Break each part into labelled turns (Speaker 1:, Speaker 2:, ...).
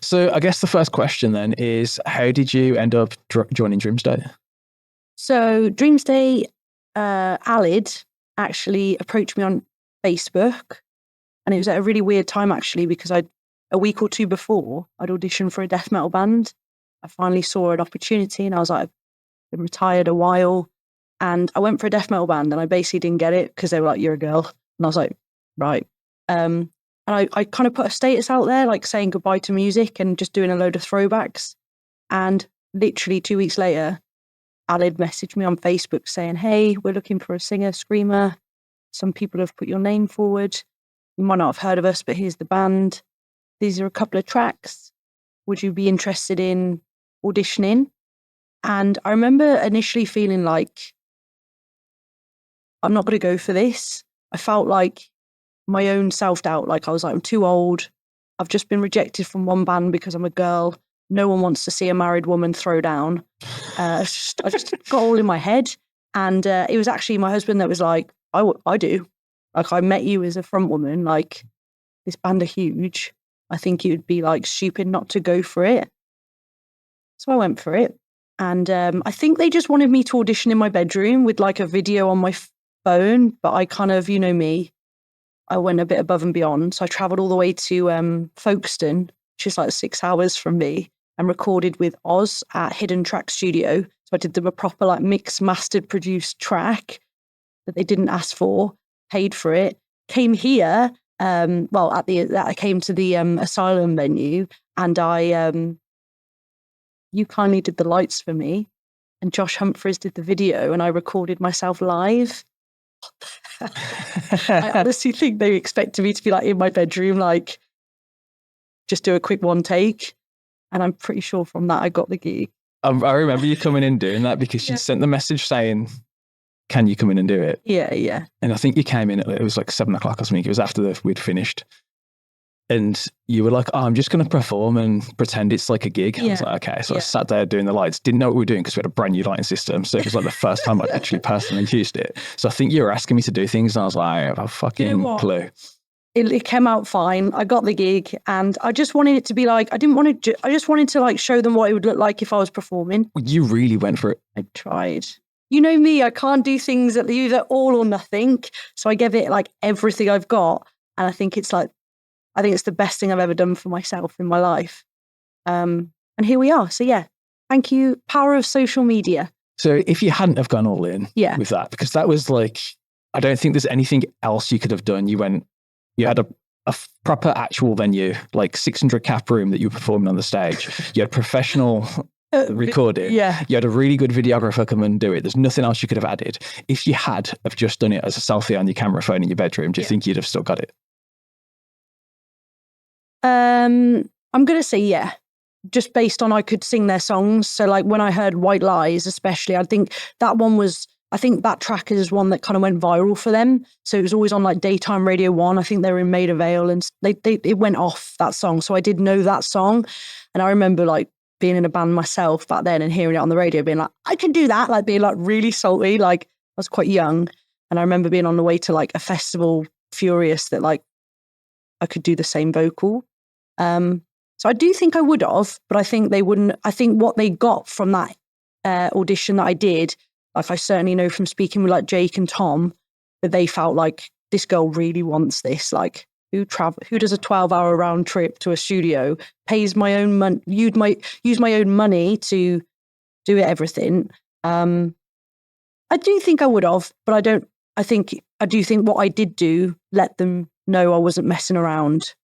Speaker 1: So I guess the first question then is, how did you end up joining Dreamstate?
Speaker 2: So Dreamstate, Alid actually approached me on Facebook, and it was at a really weird time actually, because a week or two before I'd auditioned for a death metal band. I finally saw an opportunity and I was like, I've been retired a while, and I went for a death metal band and I basically didn't get it because they were like, you're a girl. And I was like, right. And I kind of put a status out there, like saying goodbye to music and just doing a load of throwbacks. And literally 2 weeks later, Alid messaged me on Facebook saying, hey, we're looking for a singer, screamer. Some people have put your name forward. You might not have heard of us, but here's the band. These are a couple of tracks. Would you be interested in auditioning? And I remember initially feeling like, I'm not going to go for this. I felt like my own self-doubt. Like I was like, I'm too old. I've just been rejected from one band because I'm a girl. No one wants to see a married woman throw down. I just got all in my head. And it was actually my husband that was like, I do. Like, I met you as a front woman. Like, this band are huge. I think it would be like stupid not to go for it. So I went for it. And I think they just wanted me to audition in my bedroom with like a video on my phone. But I kind of, you know me, I went a bit above and beyond. So I traveled all the way to Folkestone, which is like 6 hours from me, and recorded with Oz at Hidden Track Studio. So I did them a proper like mixed, mastered, produced track that they didn't ask for, paid for it, came here. I came to the Asylum venue, and you kindly did the lights for me, and Josh Humphreys did the video, and I recorded myself live. I honestly think they expected me to be like in my bedroom, like just do a quick one take. And I'm pretty sure from that I got the gig.
Speaker 1: I remember you coming in doing that because you sent the message saying, can you come in and do it?
Speaker 2: Yeah.
Speaker 1: And I think you came in, it was like 7 o'clock or something. It was after we'd finished. And you were like, I'm just going to perform and pretend it's like a gig. I was like, okay. So I sat there doing the lights, didn't know what we were doing because we had a brand new lighting system. So it was like the first time I'd actually personally used it. So I think you were asking me to do things and I was like, I have a fucking clue.
Speaker 2: It came out fine. I got the gig and I just wanted it to be like, I just wanted to like show them what it would look like if I was performing.
Speaker 1: You really went for it.
Speaker 2: I tried. You know me, I can't do things that either all or nothing. So I gave it like everything I've got. And I think it's the best thing I've ever done for myself in my life. And here we are. So yeah, thank you. Power of social media.
Speaker 1: So if you hadn't have gone all in with that, because that was like, I don't think there's anything else you could have done. You had a proper actual venue, like 600 cap room that you were performing on the stage. You had professional recording.
Speaker 2: Yeah.
Speaker 1: You had a really good videographer come and do it. There's nothing else you could have added. If you had have just done it as a selfie on your camera phone in your bedroom, do you think you'd have still got it?
Speaker 2: I'm going to say yeah, just based on I could sing their songs. So like when I heard White Lies, especially, I think that track is one that kind of went viral for them. So it was always on like daytime Radio 1. I think they were in Maida Vale and it went off, that song. So I did know that song. And I remember like being in a band myself back then and hearing it on the radio being like, I can do that. Like being like really salty. Like I was quite young. And I remember being on the way to like a festival furious that like I could do the same vocal. So I do think I would have, but I think they wouldn't. I think what they got from that audition that I did, like I certainly know from speaking with like Jake and Tom, that they felt like this girl really wants this. Like who does a 12-hour round trip to a studio, pays my own money, use my own money to do everything. I do think I would have, but I do think what I did do let them know I wasn't messing around.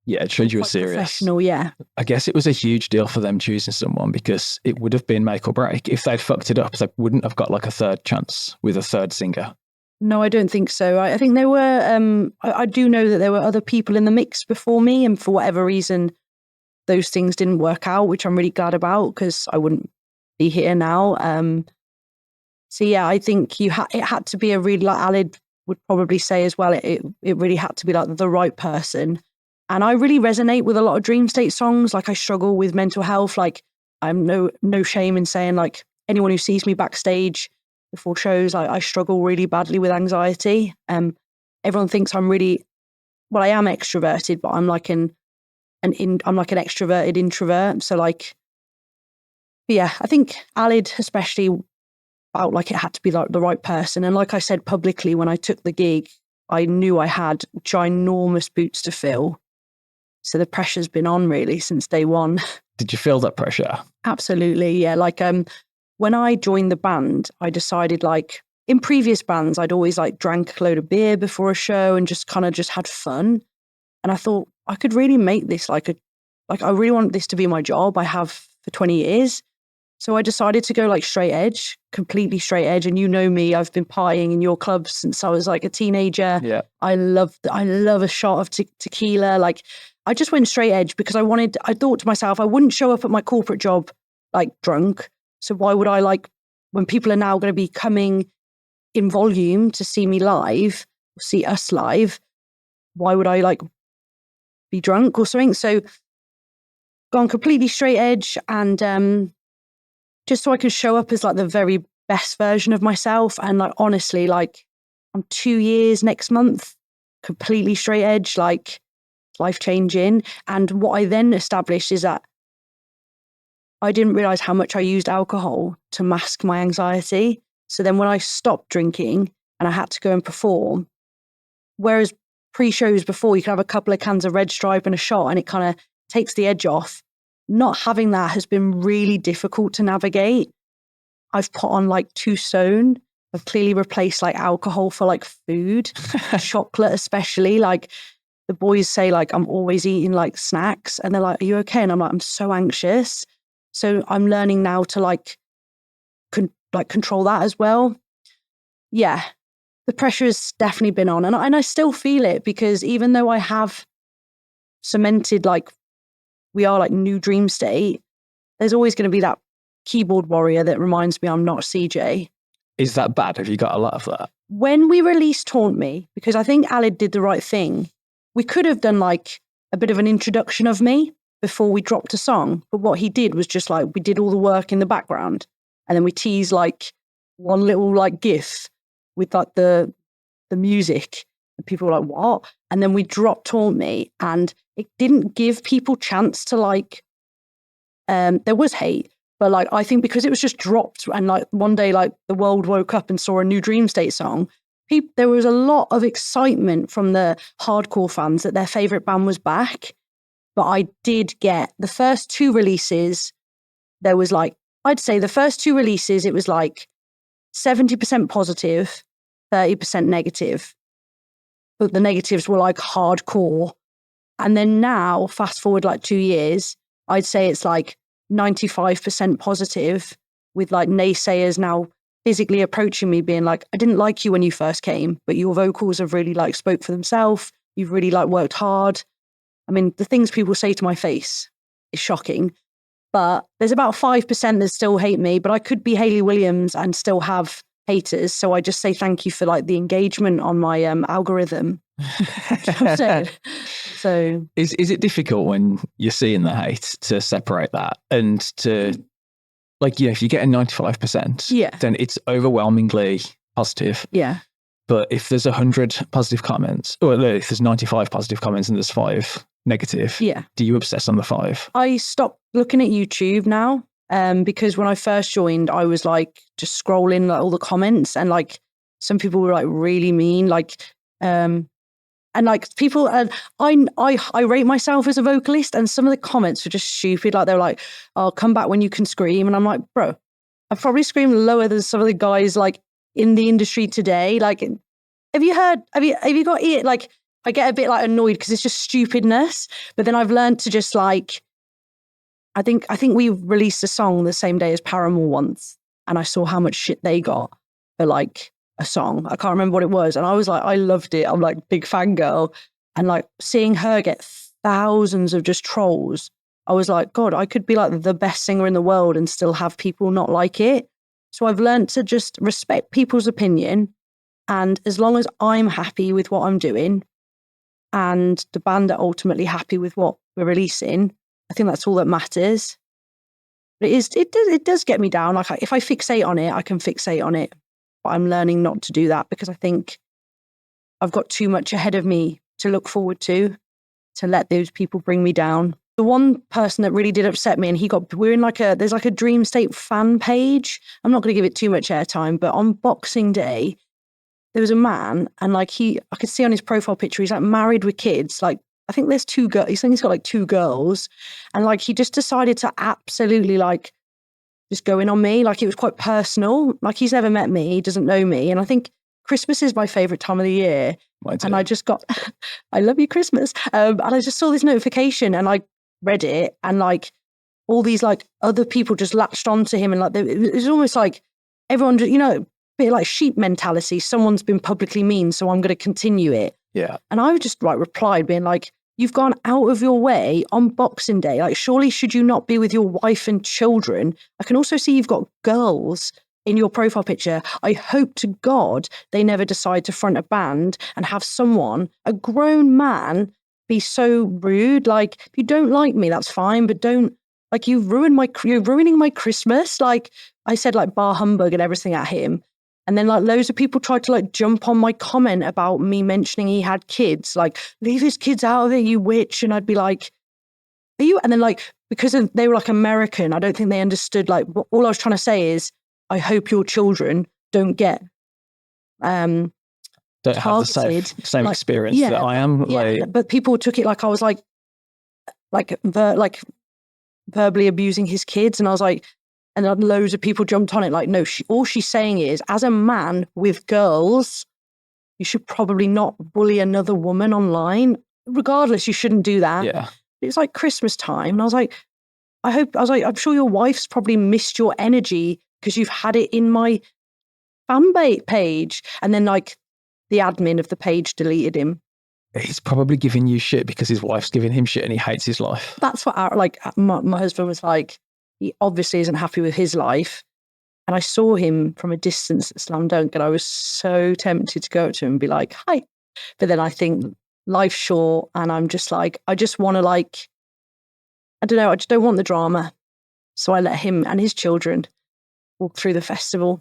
Speaker 1: Yeah, it showed you were serious.
Speaker 2: Professional, yeah.
Speaker 1: I guess it was a huge deal for them choosing someone because it would have been make or break. If they'd fucked it up, they wouldn't have got like a third chance with a third singer.
Speaker 2: No, I don't think so. I think there were, I do know that there were other people in the mix before me, and for whatever reason, those things didn't work out, which I'm really glad about because I wouldn't be here now. So yeah, I think it had to be a really, like Alid would probably say as well, it really had to be like the right person. And I really resonate with a lot of Dreamstate songs. Like I struggle with mental health. Like I'm no shame in saying like anyone who sees me backstage before shows, I struggle really badly with anxiety. Everyone thinks I am extroverted, but I'm like an I'm like an extroverted introvert. So like, yeah, I think Alid especially felt like it had to be like the right person. And like I said publicly, when I took the gig, I knew I had ginormous boots to fill. So the pressure's been on really since day one.
Speaker 1: Did you feel that pressure?
Speaker 2: Absolutely, yeah. Like when I joined the band, I decided like in previous bands, I'd always like drank a load of beer before a show and just kind of just had fun. And I thought I could really make this I really want this to be my job. I have for 20 years. So I decided to go like straight edge, completely straight edge. And you know me, I've been partying in your clubs since I was like a teenager.
Speaker 1: Yeah.
Speaker 2: I love a shot of tequila. Like I just went straight edge because I thought to myself, I wouldn't show up at my corporate job like drunk. So why would I like, when people are now going to be coming in volume to see me live, see us live, why would I like be drunk or something? So gone completely straight edge and just so I can show up as like the very best version of myself. And like, honestly, like I'm 2 years next month, completely straight edge, like life-changing. And what I then established is that I didn't realize how much I used alcohol to mask my anxiety. So then when I stopped drinking and I had to go and perform, whereas pre-shows before you could have a couple of cans of Red Stripe and a shot and it kind of takes the edge off, not having that has been really difficult to navigate. I've put on like 2 stone. I've clearly replaced like alcohol for like food, chocolate especially. Like the boys say like I'm always eating like snacks and they're like, are you okay? And I'm like, I'm so anxious. So I'm learning now to like control that as well. Yeah, the pressure has definitely been on and I still feel it because even though I have cemented like we are like new dream state, there's always going to be that keyboard warrior that reminds me I'm not CJ.
Speaker 1: Is that bad? Have you got a lot of that?
Speaker 2: When we released Taunt Me, because I think Alid did the right thing, we could have done like a bit of an introduction of me before we dropped a song. But what he did was just like, we did all the work in the background and then we teased like one little like GIF with like the music. And people were like, what? And then we dropped Taunt Me and it didn't give people chance to like, there was hate, but like, I think because it was just dropped and like one day, like the world woke up and saw a new Dream State song, there was a lot of excitement from the hardcore fans that their favorite band was back. But I did get the first 2 releases, there was like, I'd say the first 2 releases, it was like 70% positive, 30% negative. But the negatives were like hardcore. And then now, fast forward like 2 years, I'd say it's like 95% positive with like naysayers now physically approaching me being like, I didn't like you when you first came, but your vocals have really like spoke for themselves. You've really like worked hard. I mean, the things people say to my face is shocking, but there's about 5% that still hate me, but I could be Hayley Williams and still have haters. So I just say thank you for like the engagement on my algorithm. So
Speaker 1: is it difficult when you're seeing the hate to separate that and to like, if you get a 95%, then it's overwhelmingly positive.
Speaker 2: Yeah.
Speaker 1: But if there's 100 positive comments, or if there's 95 positive comments and there's 5 negative, do you obsess on the 5?
Speaker 2: I stopped looking at YouTube now because when I first joined, I was like just scrolling like all the comments and like some people were like really mean, like and like people, I rate myself as a vocalist and some of the comments were just stupid. Like they were like, "I'll come back when you can scream." And I'm like, bro, I've probably screamed lower than some of the guys like in the industry today. Like, have you got it? Like, I get a bit like annoyed because it's just stupidness. But then I've learned to just like, I think we released a song the same day as Paramore once. And I saw how much shit they got for like a song. I can't remember what it was. And I was like, I loved it. I'm like big fangirl. And like seeing her get thousands of just trolls, I was like, God, I could be like the best singer in the world and still have people not like it. So I've learned to just respect people's opinion. And as long as I'm happy with what I'm doing and the band are ultimately happy with what we're releasing, I think that's all that matters. But it does get me down. Like if I fixate on it, I can fixate on it. But I'm learning not to do that because I think I've got too much ahead of me to look forward to. to let those people bring me down. The one person that really did upset me, and we're in there's like a Dream State fan page. I'm not going to give it too much airtime, but on Boxing Day, there was a man, and like I could see on his profile picture, he's like married with kids. Like, I think there's 2 girls. He's got like 2 girls. And like, he just decided to absolutely like just go in on me. Like, it was quite personal. Like, he's never met me. He doesn't know me. And I think Christmas is my favorite time of the year. And I just got, I love you, Christmas. And I just saw this notification and I read it, and like all these like other people just latched onto him, and like it was almost like everyone, a bit like sheep mentality. Someone's been publicly mean, so I'm going to continue it.
Speaker 1: Yeah.
Speaker 2: And I just like replied being like, you've gone out of your way on Boxing Day. Like, surely should you not be with your wife and children? I can also see you've got girls in your profile picture. I hope to God they never decide to front a band and have someone, a grown man, be so rude. Like, if you don't like me, that's fine, but don't, like, you're ruining my Christmas. Like, I said like bar humbug and everything at him. And then like loads of people tried to like jump on my comment about me mentioning he had kids, like, leave his kids out of it, you witch. And I'd be like, are you? And then like, because they were like American, I don't think they understood, like, all I was trying to say is, I hope your children don't get
Speaker 1: don't
Speaker 2: targeted,
Speaker 1: have the same
Speaker 2: like,
Speaker 1: experience that I am. Like,
Speaker 2: but people took it like I was like verbally abusing his kids, and I was like, and then loads of people jumped on it. Like, no, all she's saying is, as a man with girls, you should probably not bully another woman online. Regardless, you shouldn't do that.
Speaker 1: Yeah.
Speaker 2: It's like Christmas time, and I was like, I'm sure your wife's probably missed your energy because you've had it in my fan page, and then like the admin of the page deleted him.
Speaker 1: He's probably giving you shit because his wife's giving him shit and he hates his life.
Speaker 2: That's what my husband was like. He obviously isn't happy with his life. And I saw him from a distance at Slam Dunk, and I was so tempted to go up to him and be like, hi. But then I think life's short, and I'm just like, I just want to like, I don't know, I just don't want the drama. So I let him and his children walk through the festival.